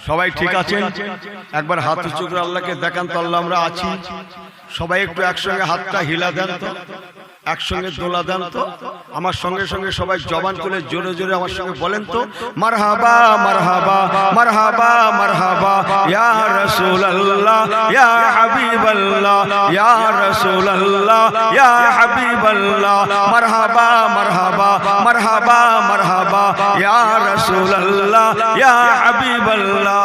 সবাই ঠিক আছেন? একবার হাত উঁচু করে আল্লাহকে দেখান তো, আল্লাহ আমরা আছি। সবাই একটু একসঙ্গে হাতটা হিলা দেন তো, একসঙ্গে দোলা দেন তো। আমার সঙ্গে সঙ্গে সবাই জবান করে জোরে জোরে আমার সঙ্গে বলেন তো, মারহাবা মারহাবা মারহাবা মারহাবা ইয়া রাসূলুল্লাহ ইয়া হাবিবাল্লাহ ইয়া রাসূলুল্লাহ ইয়া হাবিবাল্লাহ মারহাবা মারহাবা মারহাবা মারহাবা ইয়া রাসূলুল্লাহ ইয়া হাবিবাল্লাহ।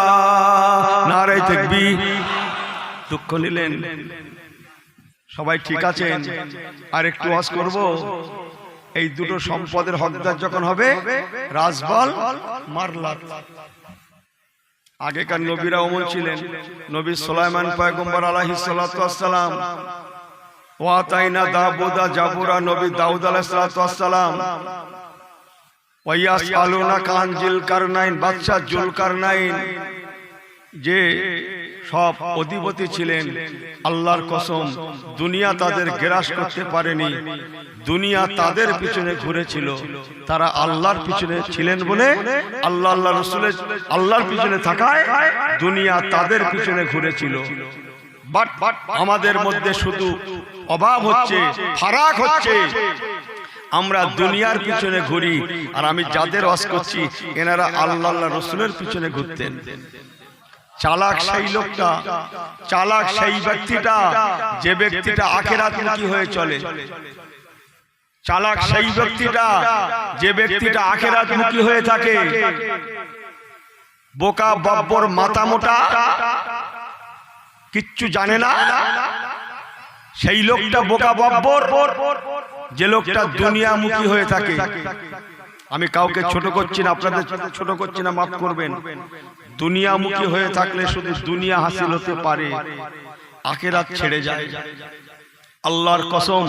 নারে তাকবীর। দুঃখ নিলেন? সবাই ঠিক আছেন? আর একটু ওয়াজ করব। এই দুটো সম্পদের হকদার যখন হবে, রাজবল মারলাত। আগেকার নবীরা অমন ছিলেন। নবী সুলাইমান পয়গম্বর আলাইহিস সালাতু ওয়াস সালাম, ওয়া তাইনা দাউদা জাবুরা, নবী দাউদ আলাইহিস সালাতু ওয়াস সালাম, ওয়া ইয়াসআলুনা কান জিলকারনাইন, বাদশা জুলকারনাইন যে সব অধিপতি ছিলেন, আল্লাহর কসম দুনিয়া তাদের গ্রাস করতে পারেনি। দুনিয়া তাদের পিছনে ঘুরেছিল। তারা আল্লাহর পিছনে ছিলেন বলে, আল্লাহ আল্লাহ রাসূলের আল্লাহর পিছনে থাকায় দুনিয়া তাদের পিছনে ঘুরেছিল। বাট আমাদের মধ্যে শুধু অভাব হচ্ছে, ফারাক হচ্ছে। আমরা দুনিয়ার পিছনে ঘুরি, আর আমি যাদের ওয়াজ করছি এনারা আল্লাহ আল্লাহ রাসূলের পিছনে ঘুরতেন। চালাক সেই লোকটা, চালাক সেই ব্যক্তিটা যে ব্যক্তিটা আখিরাতমুখী হয়ে চলে। চালাক সেই ব্যক্তিটা যে ব্যক্তিটা আখিরাতমুখী হয়ে থাকে। বোকা বব্বর মাথা মোটা, কিচ্ছু জানে না, সেই লোকটা বোকা বব্বর, যে লোকটা দুনিয়ামুখী হয়ে থাকে। আমি কাউকে ছোট করছি না, আপনাদের ছোট করছি না, মাফ করবেন। দুনিয়ামুখী হয়ে থাকলে শুধু দুনিয়া হাসিল হতে পারে, আখিরাত ছেড়ে যায়। আল্লাহর কসম,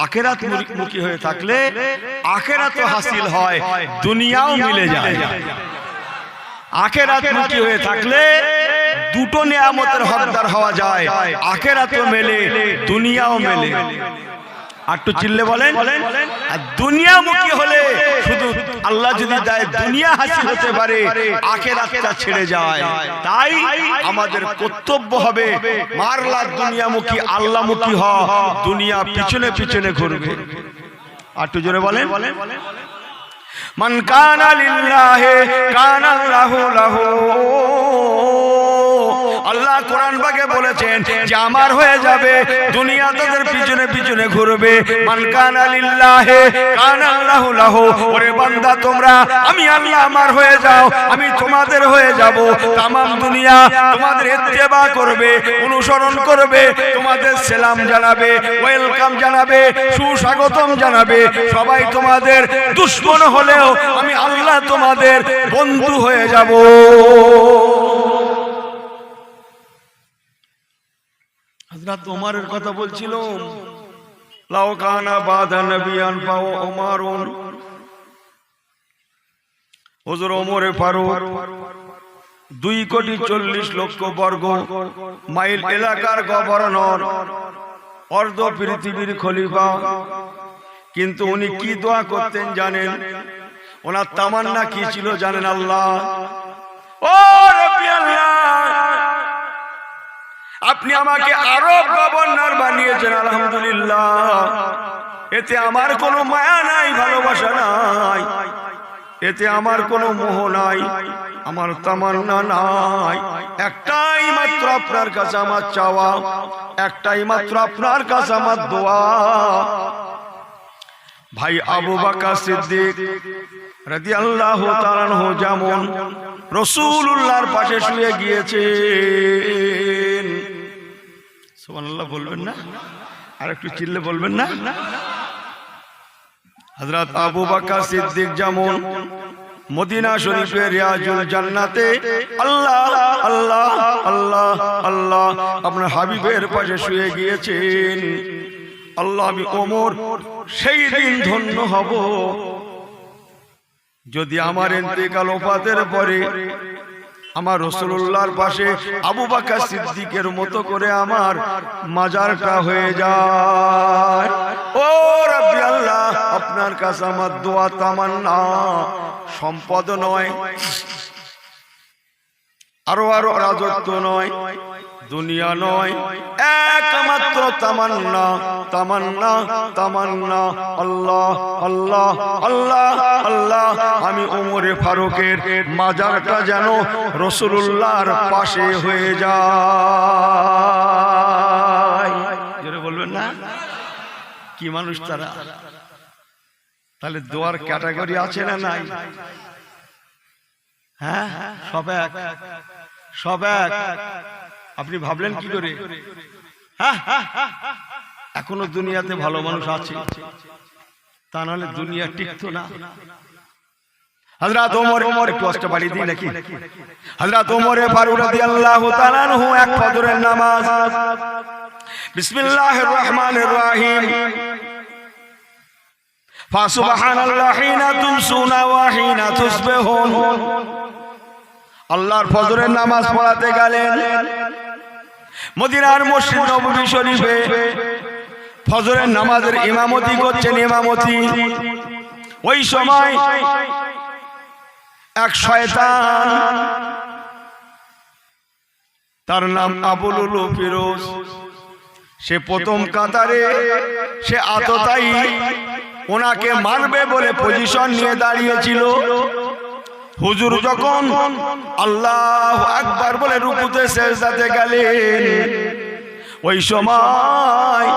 আখিরাত মুখী হয়ে থাকলে আখিরাতও হাসিল হয়, দুনিয়াও মিলে যায়। আখিরাত মুখী হয়ে থাকলে দুটো নিয়ামতের হকদার হওয়া যায়, আখিরাতও মেলে, দুনিয়াও মেলে। আর একটু চিল্লে বলেন। আর দুনিয়ামুখী হলে শুধু আল্লাহ যদি দেয় দুনিয়া হাসিল হতে পারে, আখিরাতটা ছেড়ে যায়। তাই আমাদের কর্তব্য হবে মারলা দুনিয়ামুখী আল্লাহমুখী হওয়া, দুনিয়া পিছনে পিছনে ঘুরবে। আর একটু জোরে বলেন। মান কানা লিল্লাহি কানা আল্লাহু লাহু। আল্লাহ কোরআন পাকে বলেছেন যে আমার হয়ে যাবে, দুনিয়া তাদের পিছনে পিছনে ঘুরবে। মান কানা লিল্লাহি কানা আল্লাহু লাহু। ওরে বান্দা তোমরা, আমি আল্লাহ আমার হয়ে যাও, আমি তোমাদের হয়ে যাব। তামাম দুনিয়া তোমাদের ইত্তেবা করবে, অনুসরণ করবে, তোমাদের সালাম জানাবে, ওয়েলকাম জানাবে, সুস্বাগতম জানাবে। সবাই তোমাদের দুশমন হলেও আমি আল্লাহ তোমাদের বন্ধু হয়ে যাব। হযরত ওমরের কথা বলছিল, লাউ কানা বাদা নবিয়ান ফাও ওমরুন। হুজুর ওমরে ফারুক 2,40,00,000 মাইল এলাকার গভর্নর, অর্ধ পৃথিবীর খলিফা। কিন্তু উনি কি দোয়া করতেন জানেন? ওনার তামান্না কি ছিল জানেন? আল্লাহ, ও রব্বি আল্লাহ, আপনি আমাকে আরব গভর্নর বানিয়েছেন, আলহামদুলিল্লাহ। এতে আমার কোনো মায়া নাই, ভালোবাসা নাই, এতে আমার কোনো মোহ নাই, আমার তামান্না নাই। একটাই মাত্র আপনার কাছে আমার চাওয়া, একটাই মাত্র আপনার কাছে আমার দোয়া। ভাই আবু বকর সিদ্দিক রাদিয়াল্লাহু তাআলা আনহু যেমন রাসূলুল্লাহর পাশে শুয়ে গিয়েছেন, সুবহানাল্লাহ বলবেন না? আর একটু চিল্লে বলবেন না? হযরত আবু বকর সিদ্দিক যেমন মদিনা শরীফের রিয়াজুল জান্নাতে আল্লাহ আল্লাহ আল্লাহ আল্লাহ আপনার হাবিবের পাশে শুয়ে গিয়েছেন। আল্লাহ, আমি ওমর সেই দিন ধন্য হব যদি আমার ইন্তেকাল ওফাতের পরে আমার রাসূলুল্লাহর পাশে আবু বকর সিদ্দিকের মতো করে আমার মাজারটা হয়ে যায়। ও রব্বি আল্লাহ, আপনার কাছে আমার দোয়া তামান্না, সম্পদ নয়, আরো আরো রাজত্ব নয়, দুনিয়া নয়, একমাত্র তামান্না তামান্না তামান্না আল্লাহ আল্লাহ আল্লাহ আল্লাহ। আমি ওমরে ফারুকের মাজারটা যেন রাসূলুল্লাহর পাশে হয়ে যায়। জোরে বলবেন না? কি মানুষ তারা! তাহলে দোয়ার ক্যাটাগরি আছে না নাই? হ্যাঁ, সব এক, সব এক। আপনি ভাবলেন কি করে? এখনো দুনিয়াতে ভালো মানুষ আছে, তা নাহলে দুনিয়া টিকতো না। হযরত ওমর, একটু কষ্ট বাড়িয়ে দিই নাকি? হযরত ওমর ফারুক রাদিয়াল্লাহু তাআলা আনহু এক ফজরের নামাজ, বিসমিল্লাহির রহমানির রহিম, ফাসুবহানাল্লাহি হিনা তুমসুনা ওয়া হিনা তুসবিহুন। আল্লাহর ফজরের নামাজ পড়াতে গেলেন মদিনার মসজিদ নববী শরীফে। ফজরের নামাজের ইমামতি করছেন ইমামতি। ওই সময় এক শয়তান, তার নাম আবু লুলু ফিরোজ, সে প্রথম কাতারে, সে আততায়ী, ওনাকে মারবে বলে পজিশন নিয়ে দাঁড়িয়েছিল। হুজুর যখন আল্লাহু আকবার বলে রুকুতে সিজদাতে গেলেন, ওই সময়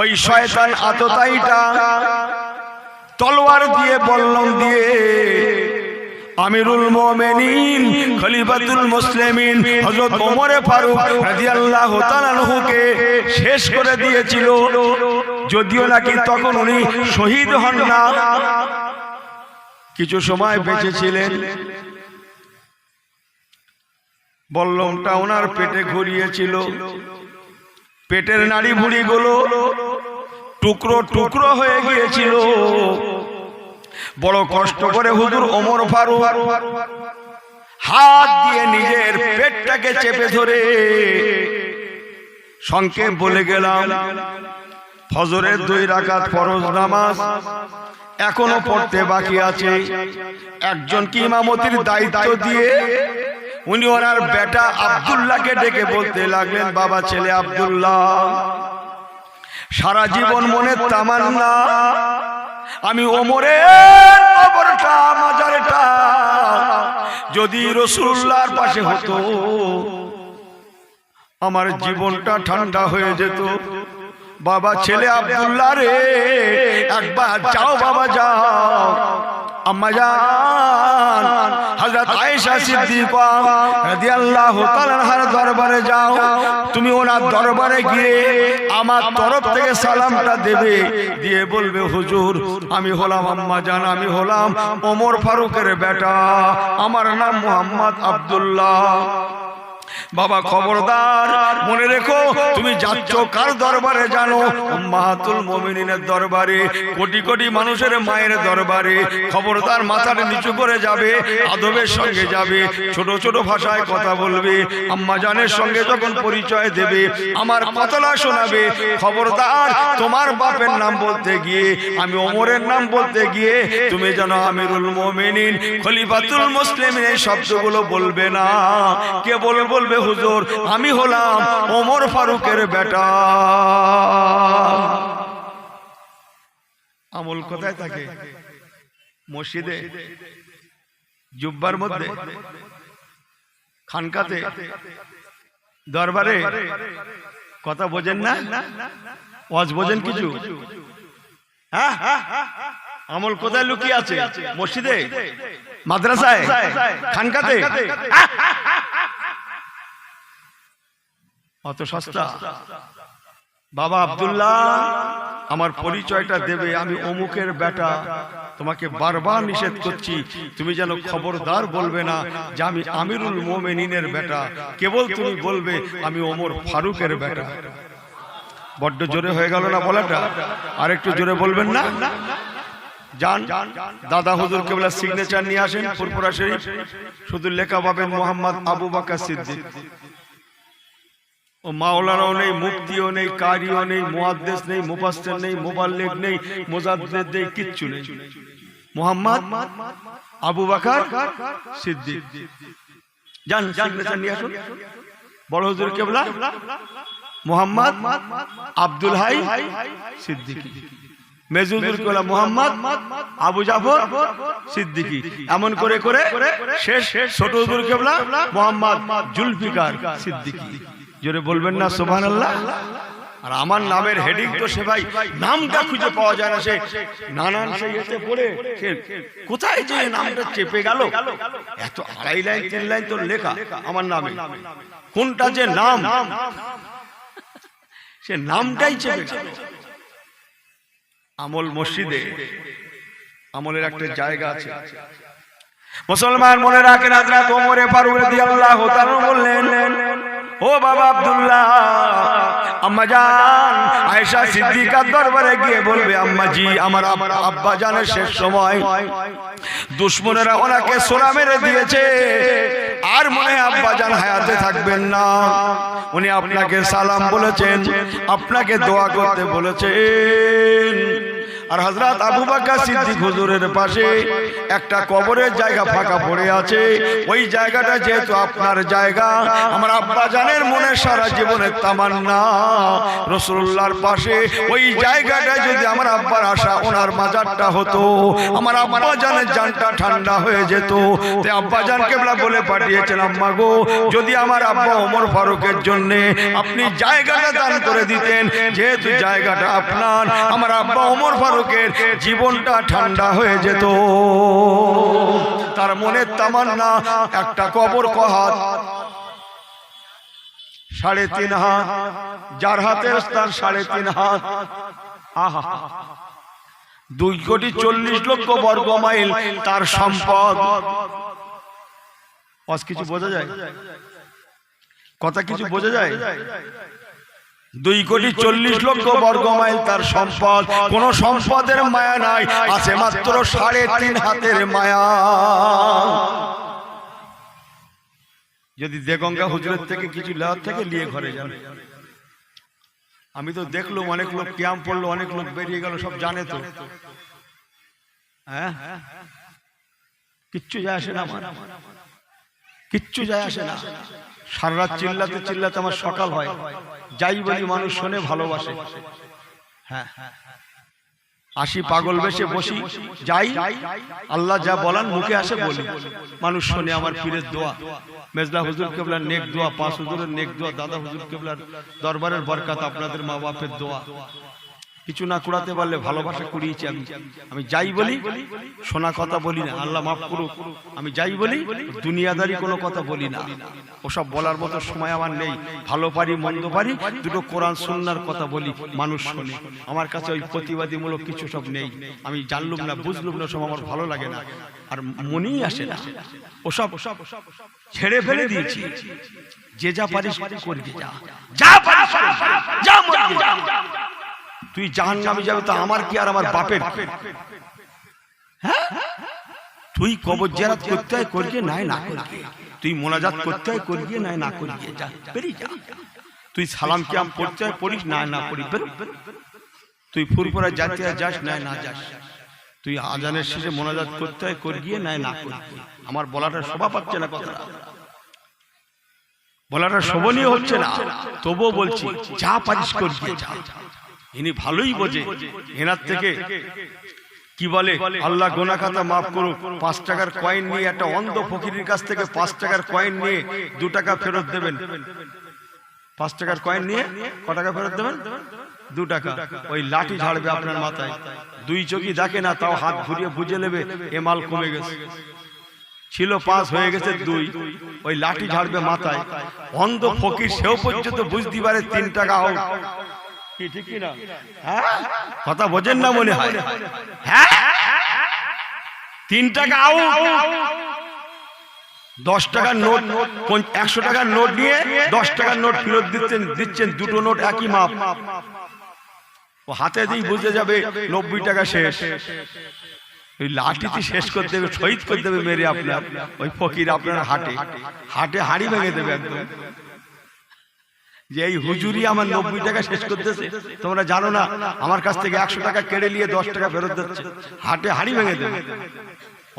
ওই শয়তান আততায়ীটা তলোয়ার দিয়ে, বল্লম দিয়ে আমিরুল মুমিনিন খলিফাতুল মুসলিমিন হযরত ওমর ফারুক রাদিয়াল্লাহু তাআলা আনহুকে শেষ করে দিয়েছিল। যদিও নাকি তখন উনি শহীদ হন না, কিছু সময় বেঁচে ছিলেন। বল্লমটা ওনার পেটে ঘুরিয়েছিল, পেটের নাড়ি ভুঁড়িগুলো টুকরো টুকরো হয়ে গিয়েছিল। বড় কষ্ট করে হুজুর ওমর ফারুক হাত দিয়ে নিজের পেটটাকে চেপে ধরে সংক্ষেপ বলে গেলাম, ফজরের 2 রাকাত ফরজ নামাজ এখনো পড়তে বাকি আছে। একজন কি ইমামতির দায়িত্ব দিয়ে উনি ওনার বেটা আব্দুল্লাহকে ডেকে বলতে লাগলেন, বাবা ছেলে আব্দুল্লাহ, সারা জীবন মনের তামান্না আমি ওমরের কবরটা, মাজারটা যদি রাসূলুল্লাহর পাশে হতো, আমার জীবনটা ঠান্ডা হয়ে যেত। বাবা ছেলে আব্দুল্লাহ রে, একবার যাও বাবা যাও, আম্মা জান হযরত আয়েশা সিদ্দিকা রাদিয়াল্লাহু তাআলা আনহার দরবারে যাও, তুমি ওনার দরবারে গিয়ে আমার তরফ থেকে সালামটা দেবে, দিয়ে বলবে হুজুর আমি হলাম আম্মা জান, আমি হলাম ওমর ফারুকের বেটা, আমার নাম মুহাম্মদ আব্দুল্লাহ। বাবা খবরদার, মনে রেখো তুমি যাচ্ছ কার দরবারে জানো? উম্মাহাতুল মুমিনিনের দরবারে, কোটি কোটি মানুষের মায়ের দরবারে। খবরদার মাথাটা নিচু করে যাবে, আদবের সঙ্গে যাবে, ছোট ছোট ভাষায় কথা বলবে। আম্মা জানের সঙ্গে যখন পরিচয় দেবে, আমার কথাটা শোনাবে। খবরদার তোমার বাপের নাম বলতে গিয়ে, আমি ওমরের নাম বলতে গিয়ে তুমি যেন আমিরুল মুমিনিন খলিফাতুল মুসলিমিন এই শব্দগুলো বলবে না। কে বলবে হুজুর আমি হলাম ওমর ফারুকের বেটা। আমল কোথায় থাকে? মসজিদে, জুব্বার মধ্যে, খানকাতে, দরবারে। কথা বোঝেন না? ওয়াজ বোঝেন কিছু? হ্যাঁ, আমল কোথায় লুকিয়ে আছে? মসজিদে, মাদ্রাসায়, খানকাতে। অত সস্তা? বাবা আব্দুল্লাহ আমার পরিচয়টা দেবে, আমি অমুকের বেটা। তোমাকে বারবার নিষেধ করছি, তুমি যেন খবরদার বলবে না যে আমি আমিরুল মুমিনিনের বেটা, কেবল তুমি বলবে আমি ওমর ফারুকের বেটা। বড্ড জোরে হয়ে গেল না বলাটা? আর একটু জোরে বলবেন না? যান দাদা হুজুর কেবলা সিগনেচার নিয়ে আসেন ফুরফুরা শরীফ, শুধু লেখা পাবেন মোহাম্মদ আবু বকর সিদ্দিক। ও মাওলানাও নেই, মুফতিও নেই, কারিও নেই, মুহাদ্দিস নেই, মুফাসসির নেই, মুবাল্লিগ নেই, মুজাদ্দিদ নেই, কিচ্ছু নেই। মোহাম্মদ আবু বকর সিদ্দিক। যান সিগনেচার নিয়ে আসুন। বড় হুজুর কেবলা মোহাম্মদ আব্দুল হাই সিদ্দিকী, মেজুজুর কেবলা মোহাম্মদ আবু জাফর সিদ্দিকী, এমন করে করে শেষ ছোট হুজুর কেবলা মোহাম্মদ জুলফিকার সিদ্দিকী। জোরে বলবেন না সুবহানাল্লাহ। আর আমার নামের হেডিং তো সে ভাই নামটা খুঁজে পাওয়া যায় না, সে নানান সেই এতে পড়ে সে কোথায় যে নামটা চেপে গেল। এত 2.5 লাইন 3 লাইন তো লেখা আমার নামে, কোনটা যে নাম সে নামটাই চেপে গেল। আমল মসজিদে আমলের একটা জায়গা আছে। মুসলমান মনে রাখেন, হযরত ওমর ফারুক রাদিয়াল্লাহু তাআলা বললেন, ও বাবা আব্দুল্লাহ, আম্মা জান আয়েশা সিদ্দিকার দরবারে গিয়ে বলবে, আম্মা জি, আমার আব্বা জানের শেষ সময় দুশমনেরা ওনাকে সোরা মেরে দিয়েছে, আর মনে আব্বা জান হায়াতে থাকবেন না। উনি আপনাকে সালাম বলেছেন, আপনাকে দোয়া করতে বলেছেন। আর হযরত আবু বকর সিদ্দিক হুজুরের পাশে একটা কবরের জায়গা ফাঁকা পড়ে আছে। ওই জায়গাটা যেহেতু আপনার জায়গা, আমার আব্বা জানের মনে সারা জীবনের তামান্না রাসূলুল্লাহর পাশে ওই জায়গাটায় যদি আমার আব্বার আশা ওনার মাজারটা হতো, আমার আব্বা জানের জানটা ঠান্ডা হয়ে যেত। তাই আব্বা জান কেবলা বলে পাঠিয়েছেন, আম্মা গো, যদি আমার আব্বা ওমর ফারুকের জন্য আপনি জায়গাটা দান করে দিতেন, যেহেতু জায়গাটা আপনার, আমার আব্বা ওমর ফারুকের জীবনটা ঠান্ডা হয়ে যেত। তার মনের তামান্না একটা কবর কহাত 3.5 হাত, যার হাতের স্থান 3.5 হাত। আহা, 2,40,00,000 বর্গ মাইল তার সম্পদ। কিছু বোঝা যায়? কথা কিছু বোঝা যায়? 2,40,00,000 বর্গ মাইল তার সম্পদ। কোন সম্পদের মায়া নাই, আছে মাত্র 3.5 হাতের মায়া। যদি দেগঙ্গা হুজুরের থেকে কিছু লেওয়ার থেকে নিয়ে ঘরে যান। আমি তো দেখলাম অনেক লোক ক্যাম্প পড়লো, অনেক লোক বেরিয়ে গেল, সব জানে তো। হ্যাঁ, কিচ্ছু যায় আসে না, কিচ্ছু যায় আসে না। সারা রাত চিল্লাতে চিল্লাতে আমার সকাল হয়, যাই বলি মানুষ শোনে, ভালোবাসে। হ্যাঁ, আসি পাগল বেশে বসি, যাই, আল্লাহ যা বলান মুখে আসে বলি, মানুষ শোনে। আমার পীরের দোয়া, মেজলা হুজুর কেবলার নেক দোয়া, 5 হুজুরের নেক দোয়া, দাদা হুজুর কেবলার দরবারের বরকত, আপনাদের মা বাপের দোয়া। কিছু না কুড়াতে পারলে ভালোবাসা কুড়িয়েছি আমি যাই বলি, শোনা কথা বলি না, আল্লাহ মাফ করুক। আমি যাই বলি, দুনিয়াদারি কোনো কথা বলি না। ওসব বলার মতো সময় আমার নেই। ভালো পারি মন্দ পারি, দুটো কোরআন সুন্নাহর কথা বলি, মানুষ শোনে। আমার কাছে ওই প্রতিবাদীমূলক কিছু সব নেই। আমি জানলুম না, বুঝলুম না, সব আমার ভালো লাগে না, আর মনেই আসে না। ওসব ছেড়ে ফেলে দিয়েছি। যে যা পারিস করবি, যা পারিস যা, তুই জাহান্নামে যাবে তো আমার কি আর আমার বাপের? হ্যাঁ, তুই কবর জিয়ারত করতে হয় করিয়ে, নাই না করিয়ে। তুই মোনাজাত করতে হয় করিয়ে, নাই না করিয়ে, যা বেরিয়ে যা। তুই সালাম কিয়াম পড়তে হয় পড়িস, নাই না পড়ি, তুই ফুরফুরা যাতে যাস, নাই না যাস। তুই আজানের শেষে মোনাজাত করতে হয় করিয়ে, নাই না করিয়ে। আমার বলাটা শোভা পাচ্ছে না, কথাটা বলাটা শোভনীয় হচ্ছে না, তবুও বলছি, যা পারিস করিয়ে যা। ইনি ভালোই বোঝে। এনার থেকে কি বলে, আল্লাহ গোনা খাতা মাফ করুক, 5 টাকার কয়েন নিয়ে একটা অন্ধ ফকিরের কাছ থেকে 5 টাকার কয়েন নিয়ে 2 টাকা ফেরত দেবেন। 5 টাকার কয়েন নিয়ে ক টাকা ফেরত দেবেন? 2 টাকা। ওই লাঠি ঝাড়বে আপনার মাথায়, 2 চোখই দেখে না, তাও হাত ঘুরিয়ে বুঝে নেবে এ মাল কমে গেছে। ছিল 5 হয়ে গেছে 2, ওই লাঠি ঝাড়বে মাথায়। অন্ধ ফকির সেও পর্যন্ত বুঝতে পারে 3 টাকা হোক। ঠিক কি না? কথা বোঝেন না মনে হয়। হ্যাঁ, 3 টাকা আউট। 10 টাকার নোট, 100 টাকার নোট নিয়ে 10 টাকার নোট ফেরত দিচ্ছেন, দুটো নোট একই মাপ। ও হাতে দিয়ে বুঝে যাবে 90 টাকা শেষ। ওই লাঠিটি শেষ করে দেবে, শহীদ করে দেবে মেরে আপনার ওই ফকির আপনার হাটে হাড়ি ভেঙে দেবে একদম। যে এই হুজুরি আমার 90 টাকা শেষ করতেছে, তোমরা জানো না? আমার কাছ থেকে 100 টাকা কেড়ে নিয়ে 10 টাকা ফেরত দিচ্ছে, হাটে হাড়ি ভেঙে দেবে।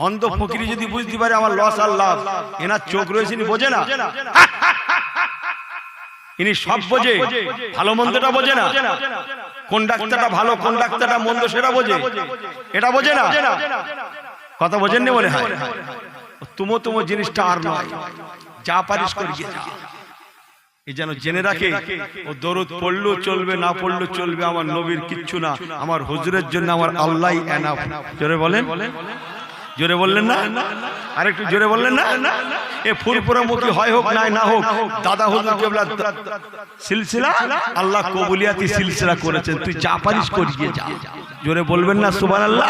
অন্ধ ফকিরি যদি বুঝতে পারে আমার লস আর লাভ, এনার চোখ রয়েছে ইনি বোঝে না, ইনি সব বোঝে, ভালো মন্দটা বোঝে না, কোন ডাক্তারটা ভালো কোন ডাক্তারটা মন্দ সেটা বোঝে, এটা বোঝে না। কথা বোঝেননি মনে হয়? তুমো জিনিসটা আর নয়, যা পারিস করি এই যেন জেনে রাখে, ও দরুদ পড়লেও চলবে না পড়লেও চলবে, আমার নবীর কিচ্ছু না, আমার হুজুরের জন্য আমার আল্লাহই এনাফ। জোরে বলেন, জোরে বললেন না? আরেকটু জোরে বললেন না? এ ফুরফুরা মুখী হয় হোক না হোক, দাদা হুজুর কেবলা সিলসিলা আল্লাহ কবুলিয়াতি সিলসিলা করেছেন, তুই যা পারিস করিয়ে যা। জোরে বলবেন না সুবহানাল্লাহ?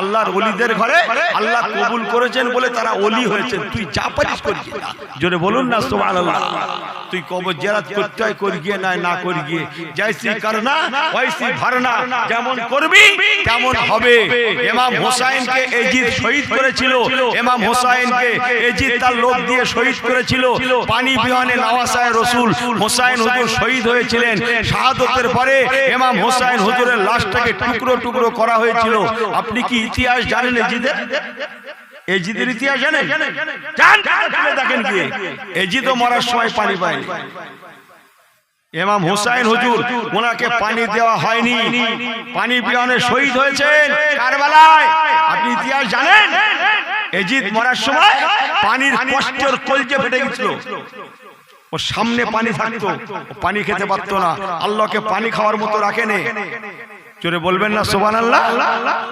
আল্লাহর ওলিদের ঘরে আল্লাহ কবুল করেছেন বলে তারা ওলি হয়েছেন, তুই যা পারিস করিয়ে যা। জোরে বলুন না সুবহানাল্লাহ? তুই কবর জিয়ারত করতে হয় করিয়ে না করিয়ে, জৈসি করনা ওইসি ভরনা, যেমন করবি তেমন হবে। ইমাম হোসেনকে এজিদ শহীদ করেছিল, ইমাম হোসেনকে এজিদ তার লোক দিয়ে শহীদ করেছিল। পানি বিহানে নওয়াসায় রাসূল হোসেন হুজুর শহীদ হয়েছিলেন। শাহাদাতের পরে ইমাম হোসেন হুজুরের লাশটাকে টুকরো টুকরো করা হয়েছিল। আপনি কি ইতিহাস জানেন এজিদের? এজিদের ইতিহাস জানেন? দেখেন কি এজিদও মরার সময় পানি পায়নি। ইমাম হোসেন হুজুর ওনাকে পানি দেওয়া হয়নি, পানি বিহানে শহীদ হয়েছেন কারবালায়। আপনি ইতিহাস জানেন? এজিদ মরার সময় পানির কষ্টের কলজে ফেটে গেছিল, ওর সামনে পানি থাকতো, পানি খেতে পারতো না, আল্লাহকে পানি খাওয়ার মতো রাখেনে। জোরে বলবেন না সুবহানাল্লাহ?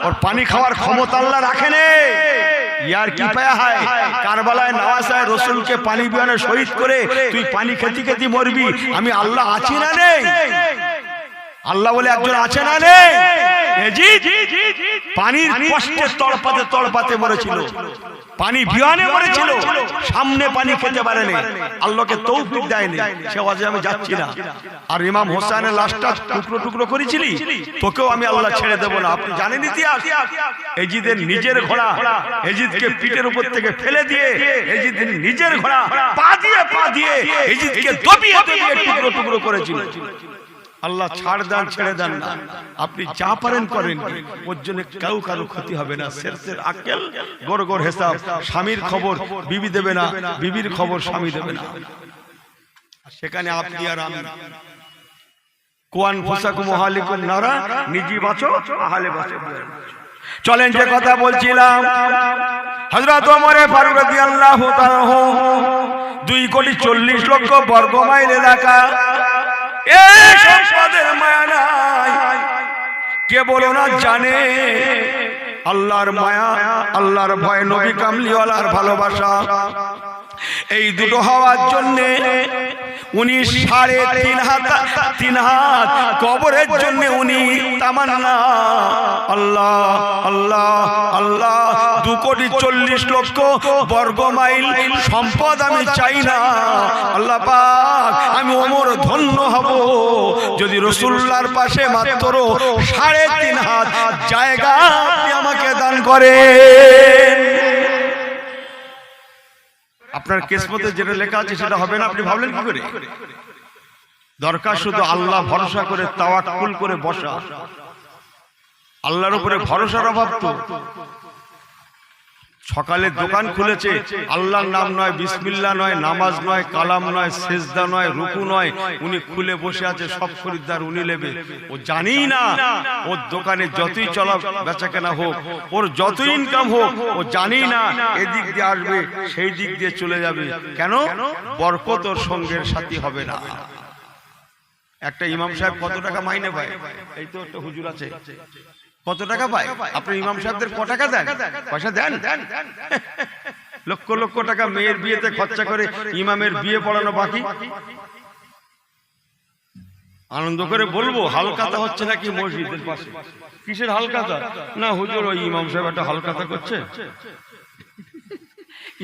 ওর পানি খাওয়ার ক্ষমতা আল্লাহ রাখেনে। ইয়ার কি পায়া হয়, কারবালায় নওয়াসায় রাসূলকে পানি বিহানে শহীদ করে তুই পানি খেতে খেতে মরবি, আমি আল্লাহ আছি না নেই? আল্লাহ বলে একজন আছে না নেই? এজিদ পানির কষ্টে তড়পাতে মরেছিল, পানি বিহানে মরেছিল, সামনে পানি খেতে পারেনি, আল্লাহকে তৌফিক দেয়নি। সে ওয়াজে আমি যাচ্ছি না। আর ইমাম হোসেনের লাশটা টুকরো টুকরো করেছিলি, তোকেও আমি আল্লাহ ছেড়ে দেব না। আপনি জানেন ইতিহাস? এজিদের নিজের ঘোড়া এজিদকে পিঠের উপর থেকে ফেলে দিয়ে, এজিদের নিজের ঘোড়া পা দিয়ে এজিদকে দবিয়ে টুকরো টুকরো করেছিল। আল্লাহ ছাড় দেন ছেড়ে দেন না, আপনি যা পারেন করেন, ওর জন্য কেউ কারো ক্ষতি হবে না। শেরশের আকেল গড় হিসাব, স্বামীর খবর বিবি দেবে না, বিবির খবর স্বামী দেবে না। সেখানে আপনি আর আমি কোয়ান ফুসাকুম আহলিকুম নারা, নিজে বাঁচো আহলে বাঁচো। চলেন যে কথা বলছিলাম, হযরত ওমর ফারুক রাদিয়াল্লাহু তাআলা 2,40,00,000 বর্গ মাইল এলাকা, এই সম্পদের মায়া নাই, কে বলো না জানে আল্লাহর মায়া, আল্লাহর ভয়, নবী কামলিওয়ালার ভালোবাসা। এই দুটো হওয়ার জন্য উনি 3.5 হাত কবরের জন্য উনি তামান্না, আল্লাহ আল্লাহ আল্লাহ 2,40,00,000 বর্গ মাইল সম্পদ আমি চাই না, আল্লাহ পাক আমি ওমর ধন্য হব যদি রাসূলুল্লাহর পাশে মাত্র 3.5 হাত জায়গা আপনি আমাকে দান করেন। আপনার কিসমতে যেটা লেখা আছে সেটা হবে না, আপনি ভাবলেন কি করে? দরকার শুধু আল্লাহ ভরসা করে তাওয়াক্কুল করে বসা। আল্লাহর উপরে ভরসার অভাব তো। সকালে দোকান খুলেছে, আল্লাহর নাম নয়, বিসমিল্লাহ নয়, নামাজ নয়, কালাম নয়, সেজদা নয়, রুকু নয়, উনি খুলে বসে আছে, সব খরিদ্দার উনি নেবে। ও জানি না ওর দোকানে যতই চলা বেচা কেনা হোক, ওর যতই ইনকাম হোক, ও জানি না এদিক দিয়ে আসবে সেই দিক দিয়ে চলে যাবে। কেন? বরকত ওর সঙ্গের সাথী হবে না। একটা ইমাম সাহেব কত টাকা মাইনে পায়? এই তো একটা হুজুর আছে, কত টাকা পায়? আপনার ইমাম সাহেবদের ক টাকা দেন? পয়সা দেন? লক্ষ লক্ষ টাকা মেয়ের বিয়েতে খরচা করে ইমামের বিয়ে পড়ানো বাকি। আনন্দ করে বলবো হালকাতা হচ্ছে নাকি মসজিদের পাশে? কিসের হালকাতা? না হুজুর ওই ইমাম সাহেব একটা হালকাতা করছে,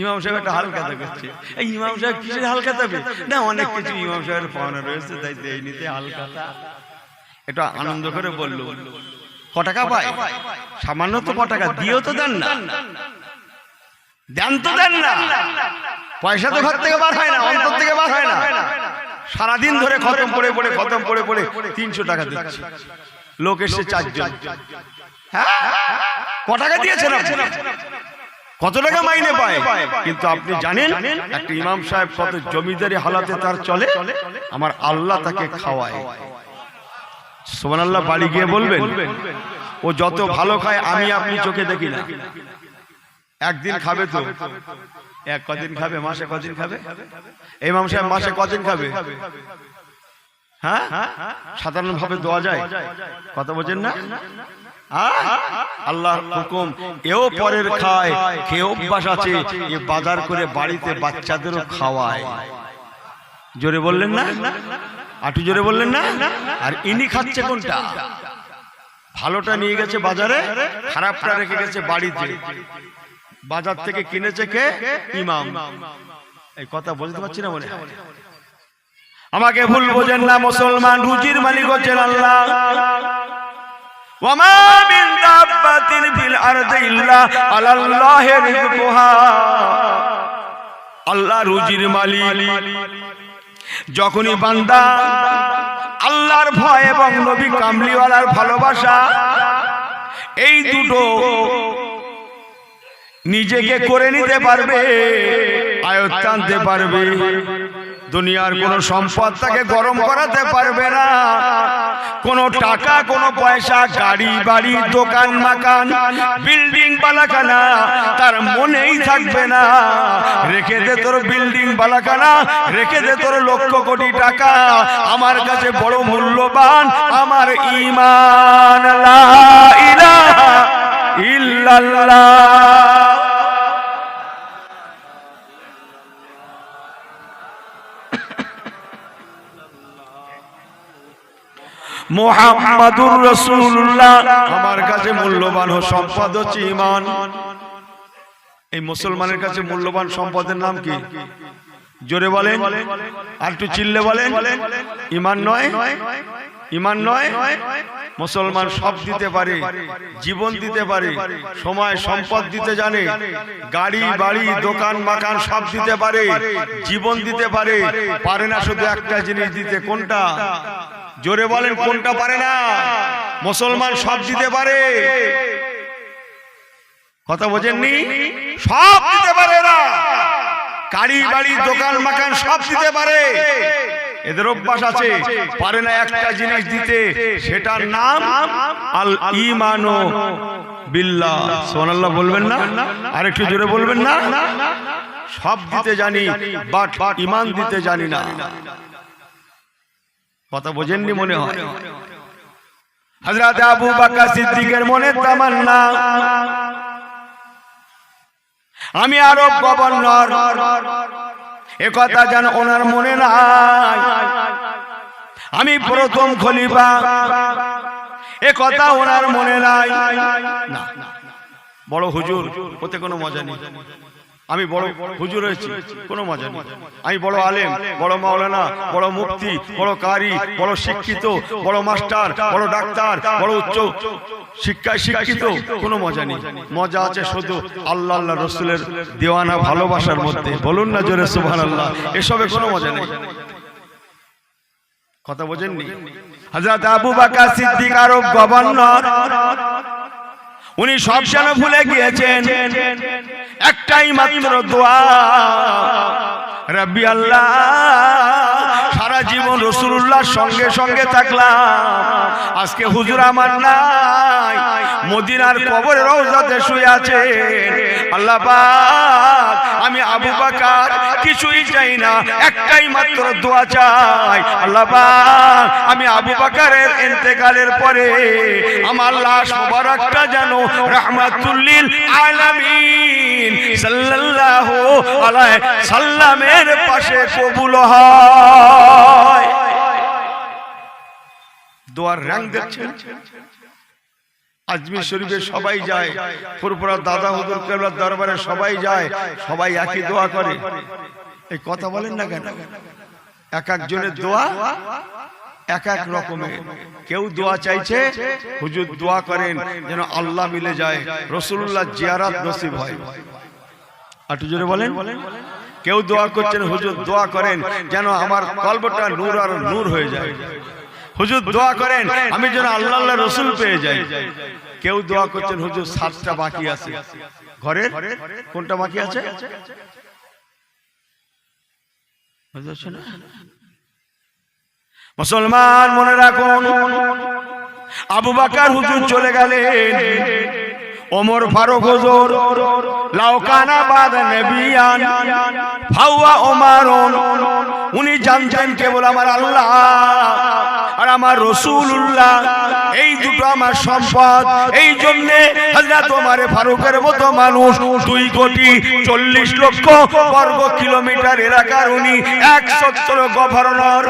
ইমাম সাহেব একটা হালকাতা করছে। এই ইমাম সাহেব কিসের হালকাতা? না অনেক কিছু ইমাম সাহেবের পাওনা রয়েছে, তাই এই নিতে হালকাতা। এটা আনন্দ করে বললো। ক টাকা পায়? সামান্য তো ক টাকা দিয়েও তো দেন না, দেন তো দেন না। পয়সা তো ঘর থেকে বার হয় না, অন্তর থেকে বার হয় না। সারাদিন ধরে খতম পড়ে পড়ে 300 টাকা দিচ্ছে। লোক এসে 4 জন। হ্যাঁ, ক টাকা দিয়েছেন? কত টাকা মাইনে পায়, কিন্তু আপনি জানেন একটা ইমাম সাহেব কত জমিদারি হালাতে তার চলে, আমার আল্লাহ তাকে খাওয়ায়। সুবহানাল্লাহ বাড়ি গিয়ে বলবেন। ও যত ভালো খায় আমি আপনি চোখে দেখি না। একদিন খাবে তো, কদিন খাবে, মাসে কদিন খাবে? ইমাম সাহেব মাসে কদিন খাবে? হ্যাঁ, সাধারণ ভাবে দেওয়া যায়, কথা বোঝেন না? আল্লাহর হুকুম, এও পরের খায়, খেয়ে অভ্যাস আছে, এ বাজার করে বাড়িতে বাচ্চাদেরও খাওয়ায়। জোরে বললেন না? আটু জোরে বললেন না? আর ইনি খাচ্ছে কোনটা? ভালোটা নিয়ে গেছে বাজারে, খারাপটা রেখে গেছে বাড়িতে। বাজার থেকে কিনেছে কে? ইমাম। এই কথা বলতে পারছি না মনে হয়। আমাকে ভুল বোঝেন না, মুসলমান রুজির মালিক হচ্ছেন আল্লাহ। ওয়ামা মিন দাব্বাতিন ফিল আরদি ইল্লা আলাল্লাহি রিজকুহা। আল্লাহ রুজির মালিক। যখনই বান্দা আল্লাহর ভয় এবং নবী কামলিওয়ালার ভালোবাসা, এই দুটো নিজেকে করে নিতে পারবে, আয়ত্ত আনতে পারবে, দুনিয়ার কোন সম্পদ তাকে গরম করাতে পারবে না। কোন টাকা, কোন পয়সা, গাড়ি বাড়ি, দোকান মাকান, বিল্ডিং বালাখানা তার মনেই থাকবে না। রেখে দে তোর বিল্ডিং বালাখানা, রেখে দে তোর লক্ষ কোটি টাকা, আমার কাছে বড় মূল্যবান আমার ঈমান, লা ইলাহা ইল্লাল্লাহ। মুহাম্মাদুর রাসূলুল্লাহ, আমার কাছে মূল্যবান সম্পদ হচ্ছে ঈমান। এই মুসলমানের কাছে মূল্যবান সম্পদের নাম কি? জোরে বলেন, আর একটু চিল্লে বলেন। ঈমান নয়? ঈমান নয়? মুসলমান সব দিতে পারে, জীবন দিতে পারে, সময় সম্পদ দিতে জানে, গাড়ি বাড়ি দোকান মাকান সব দিতে পারে, জীবন দিতে পারে, পারে না শুধু একটা জিনিস দিতে। কোনটা? জোরে বলেন, কোনটা পারে না? মুসলমান সব দিতে পারে, কথা বোঝেননি? সব দিতে পারে না, গাড়ি বাড়ি দোকান মাকান সব দিতে পারে, এদের অভ্যাস আছে, পারে না একটা জিনিস দিতে, সেটার নাম আল ঈমানু বিল্লাহ। সুবহানাল্লাহ বলবেন না? আর একটু জোরে বলবেন না? সব দিতে জানি, বাট ঈমান দিতে জানি না। কথা বোঝেননি মনে হয়। হযরত আবু বকর সিদ্দিকের মনে তামান্না, আমি আরব গভর্নর, এ কথা যেন ওনার মনে নাই। আমি প্রথম খলিফা, এ কথা ওনার মনে নাই। না, বড় হুজুর ওতে কোনো মজা নেই। আমি বড় হুজুর হয়েছি, কোনো মজা নেই। আমি বড় আলেম, বড় মাওলানা, বড় মুফতি, বড় কারি, বড় শিক্ষিত, বড় মাস্টার, বড় ডাক্তার, বড় উচ্চ শিক্ষায় শিক্ষিত, কোনো মজা নেই। মজা আছে শুধু আল্লাহ আল্লাহ রসুলের দেওয়ানা ভালোবাসার মধ্যে। বলুন না জোরে সুবহানাল্লাহ। এসবে কোনো মজা নেই, কথা বোঝেননি? হযরত আবু বকর সিদ্দিক আরব গভর্নর, উনি সব যেন ভুলে গিয়েছেন, একটাই মাত্র দোয়া, রব্বি আল্লাহ, সারা জীবন রাসূলুল্লাহর সঙ্গে সঙ্গে থাকলাম, আজকে হুজুর আমার নাই, মদিনার কবরে রওজাতে শুয়ে আছে। আল্লাহ পাক, আমি আবু বকর কিছুই চাই না, একটাই মাত্র দোয়া চাই। আল্লাহ পাক, আমি আবু বকরের ইন্তেকালের পরে আমার লাশ মুবারকটা যেন রাহমাতুল লিল আলামিন সাল্লাল্লাহু আলাইহি সাল্লামের পাশে কবুল হয়। দোয়ার রং দেখছেন? আজমির শরীফে সবাই যায়, ফুরফুরা দাদা হুজুর কেবলার দরবারে সবাই যায়, সবাই একই দোয়া করে। এই কথা বলেন না কেন? এক একজনের দোয়া এক এক রকমের। কেউ দোয়া চাইছে, হুজুর দোয়া করেন যেন আল্লাহ মিলে যায়, রাসূলুল্লাহ জিয়ারত নসিব হয়। একটু জোরে বলেন। কেউ দোয়া করছেন, হুজুর দোয়া করেন যেন আমার কলবটা নূর আর নূর হয়ে যায়। হুজুর দোয়া করেন আমি যেন আল্লাহ আল্লাহ রসুল পেয়ে যাই। কেউ দোয়া করছেন, হুজুর 7টা বাকি আছে, ঘরের কোনটা বাকি আছে? মুসলমান মনে রাখুন, আবু বকর হুজুর চলে গেলেন, ওমর ফারুক হুজুর লাউকানা বাদ নবিয়ান ফাওয়া ওমরুন, উনি জানতেন কেবল আমার আল্লাহ আর আমার রাসূলুল্লাহ, এই দুটো আমার সম্পদ। এই জন্য হযরত ওমর ফারুকের মতো মানুষ 2,40,00,000 বর্গ কিলোমিটার এলাকার উনি 170 গভর্নর।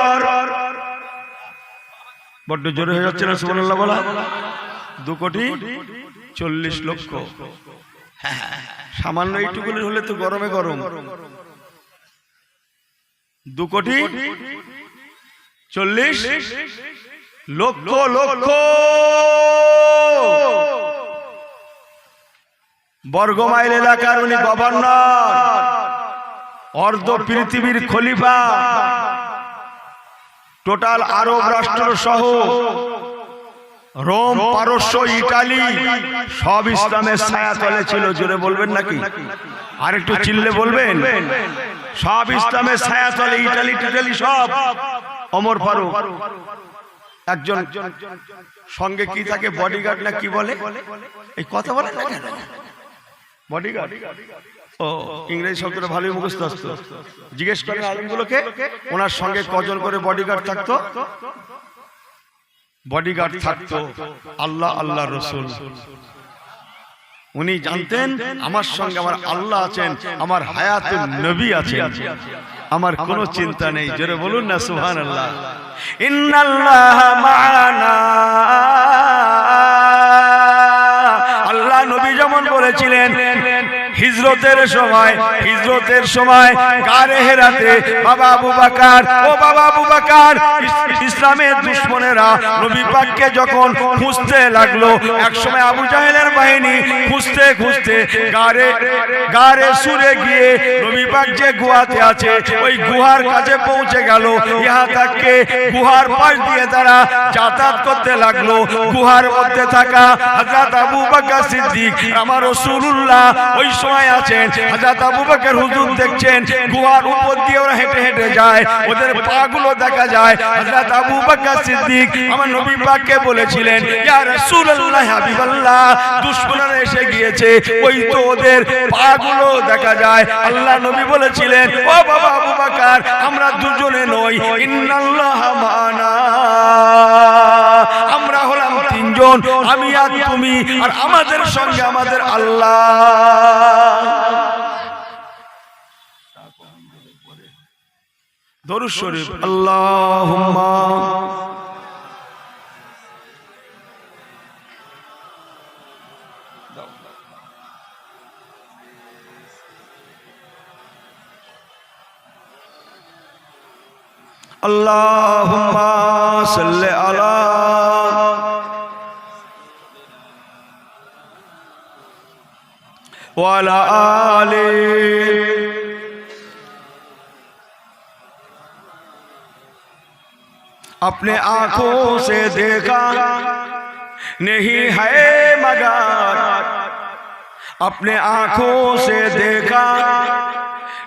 বড্ড জোরে হয়ে যাচ্ছে না সুবহানাল্লাহ বলা? 2,40,00,000। সামান্য এইটুকু হলে তো গরমে গরম। 2,40,00,000 বর্গমাইল এলাকার উনি গভর্নর, অর্ধ পৃথিবীর খলিফা, টোটাল আরব রাষ্ট্র সহ রোম, পারস্য, ইটালি সব ইসলামের ছায়াতলে ছিল। জোরে বলবেন নাকি? আর একটু চিল্লে বলবেন। সব ইসলামের ছায়াতলে, ইটালি টিটালি সব। ওমর ফারুক একজন সঙ্গে কি থাকে, বডিগার্ড না কি বলে, এই কথা বলে না কেন? বডিগার্ড, ও ইংরেজি শব্দটা ভালোই মুখস্থ আসতো। জিজ্ঞেস করেন আলেমগুলোকে, ওনার সঙ্গে কজন করে বডিগার্ড থাকতো? বডিগার্ড থাকতো আল্লাহ, আল্লাহ রসুল। উনি জানতেন আমার সঙ্গে আমার আল্লাহ আছেন, আমার হায়াতুন নবী আছেন, আমার কোনো চিন্তা নেই। জোরে বলুন না সুবহানাল্লাহ। ইন্নাল্লাহা মা'ানা, আল্লাহ নবী যেমন বলেছিলেন হিজরতের সময় গারে হেরাতে বাবা আবু বকর, ও বাবা আবু বকর, ইসলামের দুশমনেরা নবী পাককে যখন খুঁজতে লাগলো, একসময় আবু জাহেলের বাহিনী খুঁজতে গারে সুরে গিয়ে নবী পাক যে গুহাতে আছে ওই গুহার কাছে পৌঁছে গেল। ইহা তাকে গুহার পাশ দিয়ে তারা যাতায়াত করতে লাগলো। গুহার মধ্যে থাকা হযরত আবু বকর সিদ্দিক, আমার রাসূলুল্লাহ ওই সময় আছেন। হযরত আবু বকর হুজুর দেখছেন গুহার উপর দিয়ে ওরা হেঁটে হেঁটে যায়, ওদের পা গুলো দেখা যায়। হযরত আবু বকর সিদ্দিক আমার নবী পাককে বলেছিলেন, ইয়া রাসূলুল্লাহ, হাবিবাল্লাহ, দুশমনরা এসে গিয়েছে, ওই তো ওদের পা গুলো দেখা যায়। আল্লাহ নবী বলেছিলেন, ও বাবা আবু বকর, আমরা দুজনে নই, ইন্নাল্লাহা মা'ানা, আমরা হলাম তিনজন, আমি আর তুমি, আর আমাদের সঙ্গে আমাদের আল্লাহ। দরুদ শরীফ, আল্লাহুম্মা আল্লাহুম্মা সাল্লি আলা ওয়া আলা আলি। अपने आंखों से देखा नहीं है मगर, अपने आंखों से देखा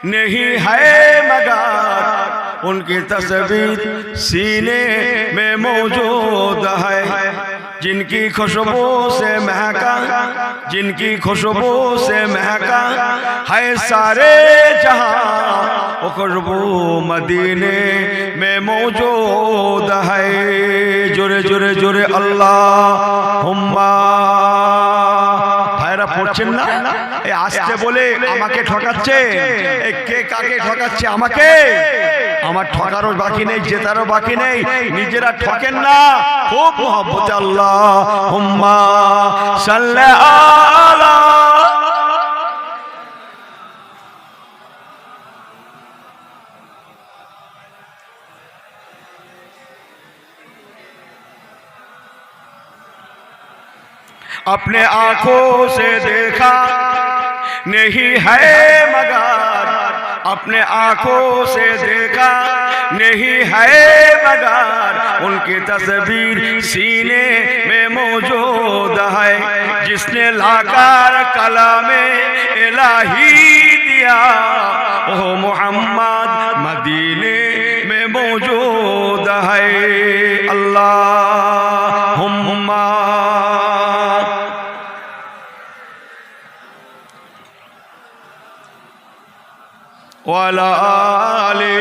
नहीं है मगर, उनकी तस्वीर सीने में मौजूद है। जिनकी खुशबू से महका, जिनकी खुशबू से महका है सारे जहां, वो खुशबू मदीने में मौजूद है। जोरे जोरे जोरे अल्लाहुम्मा। ভাইরা পড়ছেন না? এই আসতে বলে আমাকে ঠকাচ্ছে। এই কে কাকে ঠকাচ্ছে? আমাকে। আমার ঠকারও বাকি নেই, জেতারও বাকি নেই। নিজেরা ঠকেন না, খুব মহব্বতে আল্লাহুম্মা সাল্লি আলা। अपने आंखों से देखा नहीं है मगर, अपने आंखों से देखा नहीं है मगर उनकी तस्वीर सीने में मौजूद है। जिसने लाकर कलामे इलाही दिया वो मोहम्मद मदीने में मौजूद है। अल्लाहुम्मा वाला